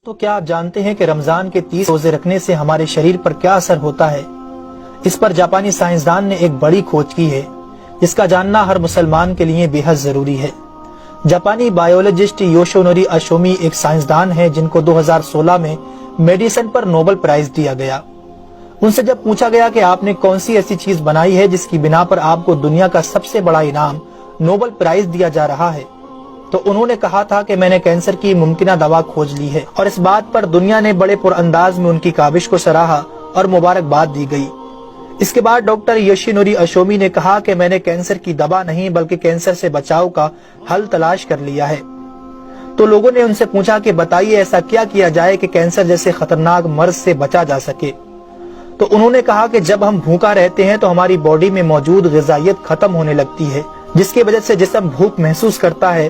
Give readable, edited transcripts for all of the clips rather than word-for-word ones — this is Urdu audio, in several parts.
تو کیا آپ جانتے ہیں کہ رمضان کے 30 روزے رکھنے سے ہمارے شریر پر کیا اثر ہوتا ہے؟ اس پر جاپانی سائنسدان نے ایک بڑی کھوج کی ہے جس کا جاننا ہر مسلمان کے لیے بے حد ضروری ہے۔ جاپانی بایولوجسٹ یوشونوری اشومی ایک سائنسدان ہے جن کو 2016 میں میڈیسن پر نوبل پرائز دیا گیا۔ ان سے جب پوچھا گیا کہ آپ نے کون سی ایسی چیز بنائی ہے جس کی بنا پر آپ کو دنیا کا سب سے بڑا انعام نوبل پرائز دیا جا رہا ہے، تو انہوں نے کہا تھا کہ میں نے کینسر کی ممکنہ دوا کھوج لی ہے، اور اس بات پر دنیا نے بڑے پر انداز میں ان کی کاوش کو سراہا اور مبارکباد دی گئی۔ اس کے بعد ڈاکٹر یوشینوری اشومی نے کہا کہ میں نے کینسر کی دوا نہیں بلکہ کینسر سے بچاؤ کا حل تلاش کر لیا ہے۔ تو لوگوں نے ان سے پوچھا کہ بتائیے ایسا کیا کیا جائے کہ کینسر جیسے خطرناک مرض سے بچا جا سکے؟ تو انہوں نے کہا کہ جب ہم بھوکا رہتے ہیں تو ہماری باڈی میں موجود غذائیت ختم ہونے لگتی ہے، جس کی وجہ سے جسم بھوک محسوس کرتا ہے۔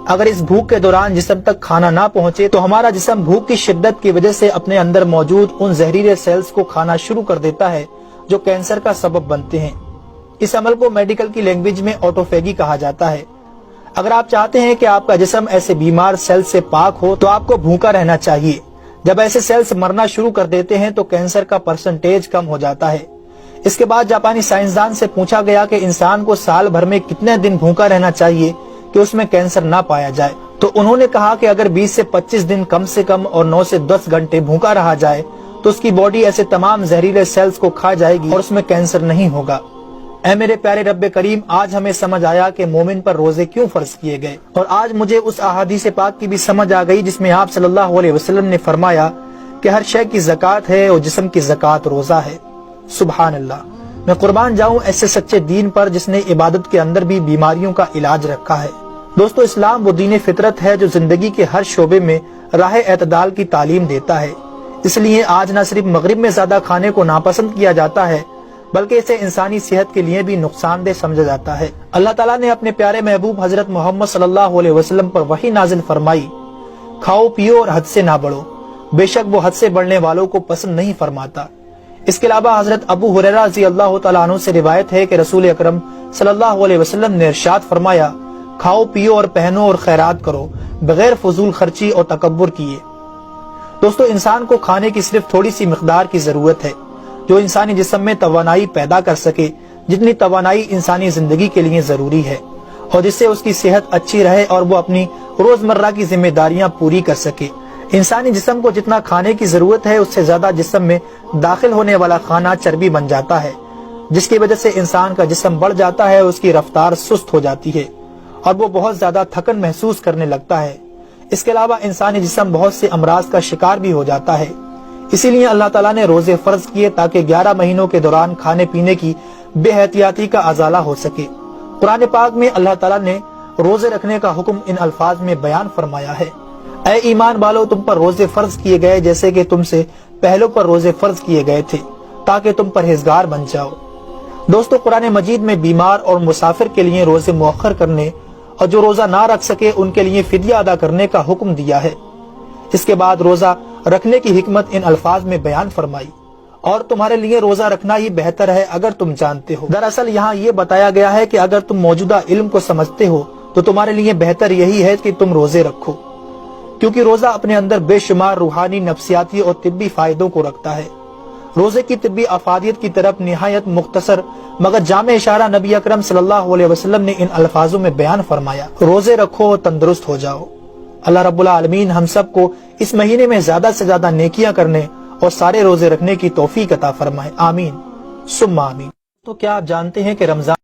اگر اس بھوک کے دوران جسم تک کھانا نہ پہنچے تو ہمارا جسم بھوک کی شدت کی وجہ سے اپنے اندر موجود ان زہریلے سیلز کو کھانا شروع کر دیتا ہے جو کینسر کا سبب بنتے ہیں۔ اس عمل کو میڈیکل کی لینگویج میں آٹوفیگی کہا جاتا ہے۔ اگر آپ چاہتے ہیں کہ آپ کا جسم ایسے بیمار سیل سے پاک ہو تو آپ کو بھوکا رہنا چاہیے۔ جب ایسے سیلز مرنا شروع کر دیتے ہیں تو کینسر کا پرسنٹیج کم ہو جاتا ہے۔ اس کے بعد جاپانی سائنسدان سے پوچھا گیا کہ انسان کو سال بھر میں کتنے دن بھوکا رہنا چاہیے کہ اس میں کینسر نہ پایا جائے؟ تو انہوں نے کہا کہ اگر 20 سے 25 دن کم سے کم اور 9 سے 10 گھنٹے بھوکا رہا جائے تو اس کی باڈی ایسے تمام زہریلے سیلز کو کھا جائے گی اور اس میں کینسر نہیں ہوگا۔ اے میرے پیارے رب کریم، آج ہمیں سمجھ آیا کہ مومن پر روزے کیوں فرض کیے گئے، اور آج مجھے اس احادیث پاک کی بھی سمجھ آ گئی جس میں آپ صلی اللہ علیہ وسلم نے فرمایا کہ ہر شے کی زکوٰۃ ہے اور جسم کی زکوٰۃ روزہ ہے۔ سبحان اللہ! میں قربان جاؤں ایسے سچے دین پر جس نے عبادت کے اندر بھی بیماریوں کا علاج رکھا ہے۔ دوستو، اسلام وہ دین فطرت ہے جو زندگی کے ہر شعبے میں راہ اعتدال کی تعلیم دیتا ہے۔ اس لیے آج نہ صرف مغرب میں زیادہ کھانے کو ناپسند کیا جاتا ہے بلکہ اسے انسانی صحت کے لیے بھی نقصان دہ سمجھا جاتا ہے۔ اللہ تعالیٰ نے اپنے پیارے محبوب حضرت محمد صلی اللہ علیہ وسلم پر وحی نازل فرمائی، کھاؤ پیو اور حد سے نہ بڑھو، بے شک وہ حد سے بڑھنے والوں کو پسند نہیں فرماتا۔ اس کے علاوہ حضرت ابو ہریرہ رضی اللہ تعالیٰ عنہ سے روایت ہے کہ رسول اکرم صلی اللہ علیہ وسلم نے ارشاد فرمایا، کھاؤ پیو اور پہنو اور خیرات کرو بغیر فضول خرچی اور تکبر کیے۔ دوستو، انسان کو کھانے کی صرف تھوڑی سی مقدار کی ضرورت ہے جو انسانی جسم میں توانائی پیدا کر سکے، جتنی توانائی انسانی زندگی کے لیے ضروری ہے، اور جس سے اس کی صحت اچھی رہے اور وہ اپنی روزمرہ کی ذمہ داریاں پوری کر سکے۔ انسانی جسم کو جتنا کھانے کی ضرورت ہے اس سے زیادہ جسم میں داخل ہونے والا کھانا چربی بن جاتا ہے، جس کی وجہ سے انسان کا جسم بڑھ جاتا ہے، اس کی رفتار سست ہو جاتی ہے اور وہ بہت زیادہ تھکن محسوس کرنے لگتا ہے۔ اس کے علاوہ انسانی جسم بہت سے امراض کا شکار بھی ہو جاتا ہے۔ اسی لیے اللہ تعالیٰ نے روزے فرض کیے تاکہ 11 مہینوں کے دوران کھانے پینے کی بے احتیاطی کا ازالہ ہو سکے۔ قرآن پاک میں اللہ تعالیٰ نے روزے رکھنے کا حکم ان الفاظ میں بیان فرمایا ہے، اے ایمان والو، تم پر روزے فرض کیے گئے جیسے کہ تم سے پہلوں پر روزے فرض کیے گئے تھے تاکہ تم پرہیزگار بن جاؤ۔ دوستو، قرآن مجید میں بیمار اور مسافر کے لیے روزے مؤخر کرنے اور جو روزہ نہ رکھ سکے ان کے لیے فدیہ ادا کرنے کا حکم دیا ہے۔ اس کے بعد روزہ رکھنے کی حکمت ان الفاظ میں بیان فرمائی، اور تمہارے لیے روزہ رکھنا ہی بہتر ہے اگر تم جانتے ہو۔ دراصل یہاں یہ بتایا گیا ہے کہ اگر تم موجودہ علم کو سمجھتے ہو تو تمہارے لیے بہتر یہی ہے کہ تم روزے رکھو، کیونکہ روزہ اپنے اندر بے شمار روحانی، نفسیاتی اور طبی فائدوں کو رکھتا ہے۔ روزے کی طبی افادیت کی طرف نہایت مختصر مگر جامع اشارہ نبی اکرم صلی اللہ علیہ وسلم نے ان الفاظوں میں بیان فرمایا، روزے رکھو اور تندرست ہو جاؤ۔ اللہ رب العالمین ہم سب کو اس مہینے میں زیادہ سے زیادہ نیکیاں کرنے اور سارے روزے رکھنے کی توفیق عطا فرمائے، آمین ثم آمین۔ تو کیا آپ جانتے ہیں کہ رمضان